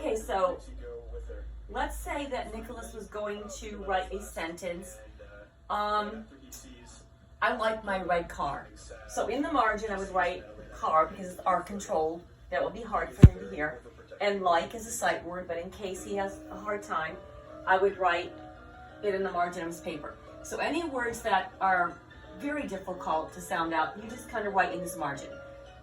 Okay, so let's say that Nicholas was going to write a sentence. I like my red car. So in the margin, I would write car because it's R controlled. That would be hard for him to hear. And like is a sight word, but in case he has a hard time, I would write it in the margin of his paper. So any words that are very difficult to sound out, you just kind of write in this margin.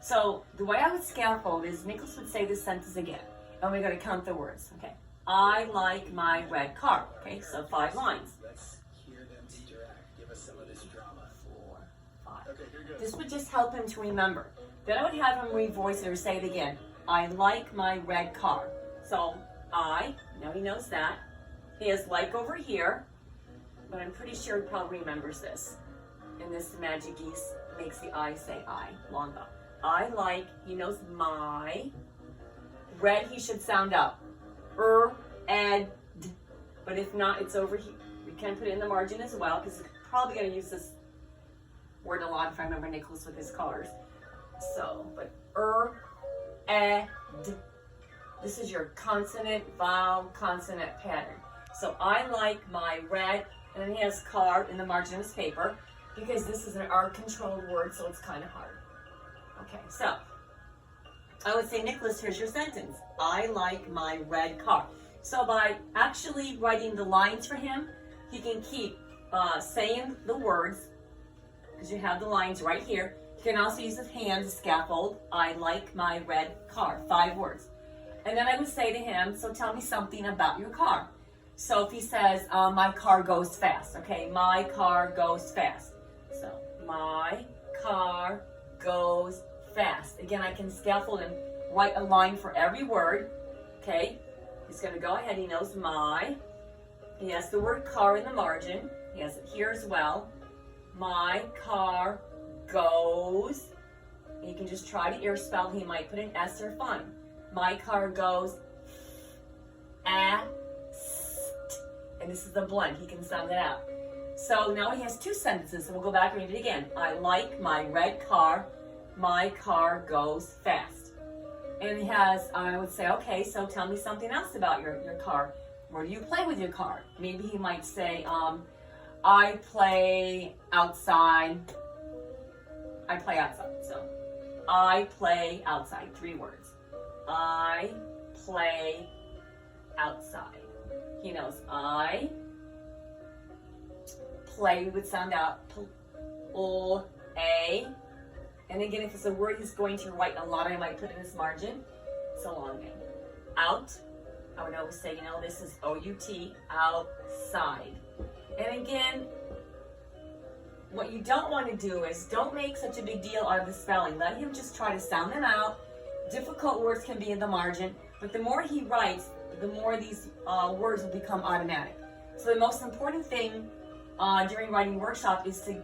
So the way I would scaffold is Nicholas would say this sentence again, and we're going to count the words. Okay. I like my red car. Okay, so 5 lines. Let's hear them interact. Give us some of this drama. 4, 5. Okay, here goes. This would just help him to remember. Then I would have him revoice it or say it again. I like my red car. So now he knows that. He has like over here, but I'm pretty sure he probably remembers this. And this magic geese makes the I say I, long up. I like, he knows my. Red, he should sound out. Ed. But if not, it's over here. We can put it in the margin as well, because he's probably going to use this word a lot if I remember Nicholas with his colors. So, but ed. This is your consonant, vowel, consonant pattern. So I like my red, and then he has car in the margin of his paper, because this is an R-controlled word, so it's kind of hard. Okay, so I would say, Nicholas, here's your sentence. I like my red car. So by actually writing the lines for him, he can keep saying the words, because you have the lines right here. He can also use his hands to scaffold. I like my red car. 5 words. And then I would say to him, so tell me something about your car. So if he says, my car goes fast, okay, my car goes fast. So, my car goes fast. Again, I can scaffold and write a line for every word, okay? He's going to go ahead, he knows my. He has the word car in the margin. He has it here as well. My car goes. You can just try to ear spell. He might put an S or fun. My car goes and this is the blend. He can sound it out. So now he has 2 sentences. So we'll go back and read it again. I like my red car. My car goes fast. And he has, I would say, okay, so tell me something else about your car. Where do you play with your car? Maybe he might say, I play outside. I play outside. So I play outside. 3 words. I play outside. He knows I play would sound out a. And again, if it's a word he's going to write a lot, I might put in his margin. It's a long name. Out. I would always say, this is O-U-T, outside. And again, what you don't want to do is don't make such a big deal out of the spelling. Let him just try to sound them out. Difficult words can be in the margin, but the more he writes, the more these words will become automatic. So the most important thing during writing workshop is to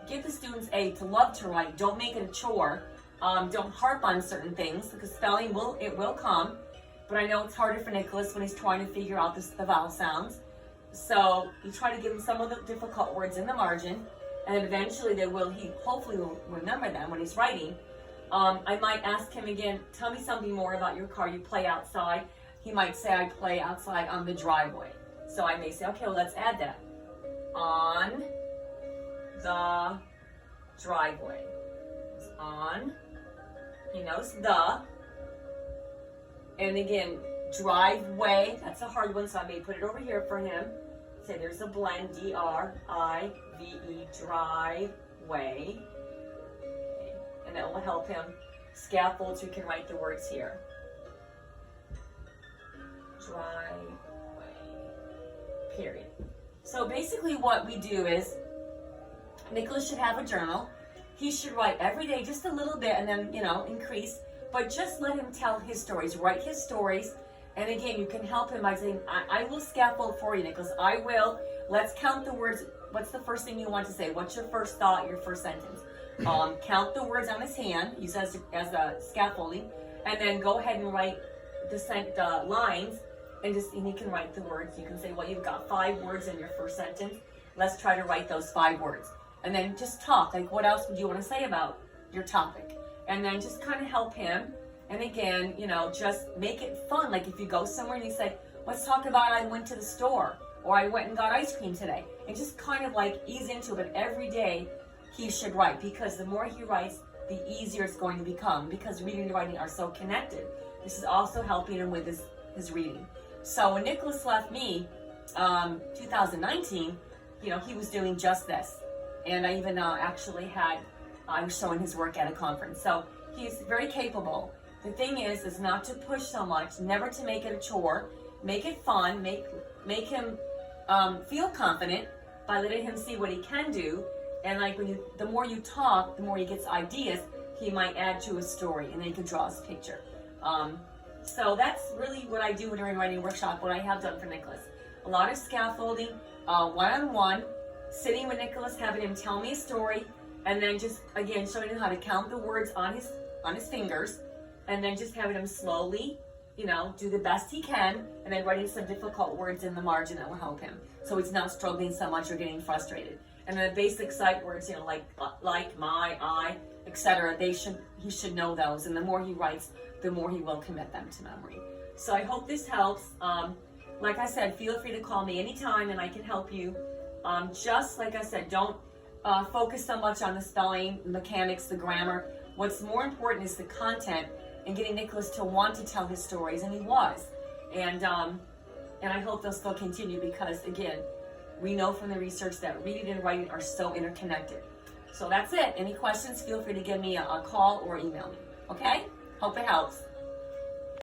give the students to love to write. Don't make it a chore. Don't harp on certain things, because spelling will come. But I know it's harder for Nicholas when he's trying to figure out the vowel sounds. So you try to give him some of the difficult words in the margin, and then eventually he hopefully will remember them when he's writing. I might ask him again, tell me something more about your car. You play outside. He might say, I play outside on the driveway. So I may say, okay, well, let's add that. On the driveway. It's on. He knows the. And again, driveway. That's a hard one, so I may put it over here for him. Say there's a blend, D-R-I-V-E, driveway. Okay. And that will help him scaffold so he can write the words here. Driveway, period. So basically what we do is, Nicholas should have a journal. He should write every day just a little bit and then, increase. But just let him tell his stories. Write his stories. And again, you can help him by saying, I will scaffold for you, Nicholas. I will. Let's count the words. What's the first thing you want to say? What's your first thought, your first sentence? Count the words on his hand. Use as a scaffolding. And then go ahead and write the lines. And he can write the words. You can say, well, you've got 5 words in your first sentence. Let's try to write those 5 words. And then just talk. Like, what else would you want to say about your topic? And then just kind of help him. And again, you know, just make it fun. Like if you go somewhere and you say, let's talk about I went to the store, or I went and got ice cream today. And just kind of like ease into it. But every day he should write, because the more he writes, the easier it's going to become, because reading and writing are so connected. This is also helping him with his reading. So when Nicolas left me, 2019, you know, he was doing just this. And I even actually I was showing his work at a conference. So he's very capable. The thing is not to push so much, never to make it a chore. Make it fun, make him feel confident by letting him see what he can do. And like the more you talk, the more he gets ideas, he might add to a story, and then he can draw his picture. So that's really what I do during writing workshop, what I have done for Nicolas. A lot of scaffolding, one-on-one, sitting with Nicolas, having him tell me a story, and then just, again, showing him how to count the words on his fingers, and then just having him slowly, you know, do the best he can, and then writing some difficult words in the margin that will help him, so he's not struggling so much or getting frustrated. And then the basic sight words, you know, like, my, I, etc. He should know those, and the more he writes, the more he will commit them to memory. So I hope this helps. Like I said, feel free to call me anytime, and I can help you. Just like I said, don't focus so much on the spelling, mechanics, the grammar. What's more important is the content and getting Nicolas to want to tell his stories, and he was. And I hope they'll still continue, because again, we know from the research that reading and writing are so interconnected. So that's it. Any questions, feel free to give me a call or email me. Okay? Hope it helps.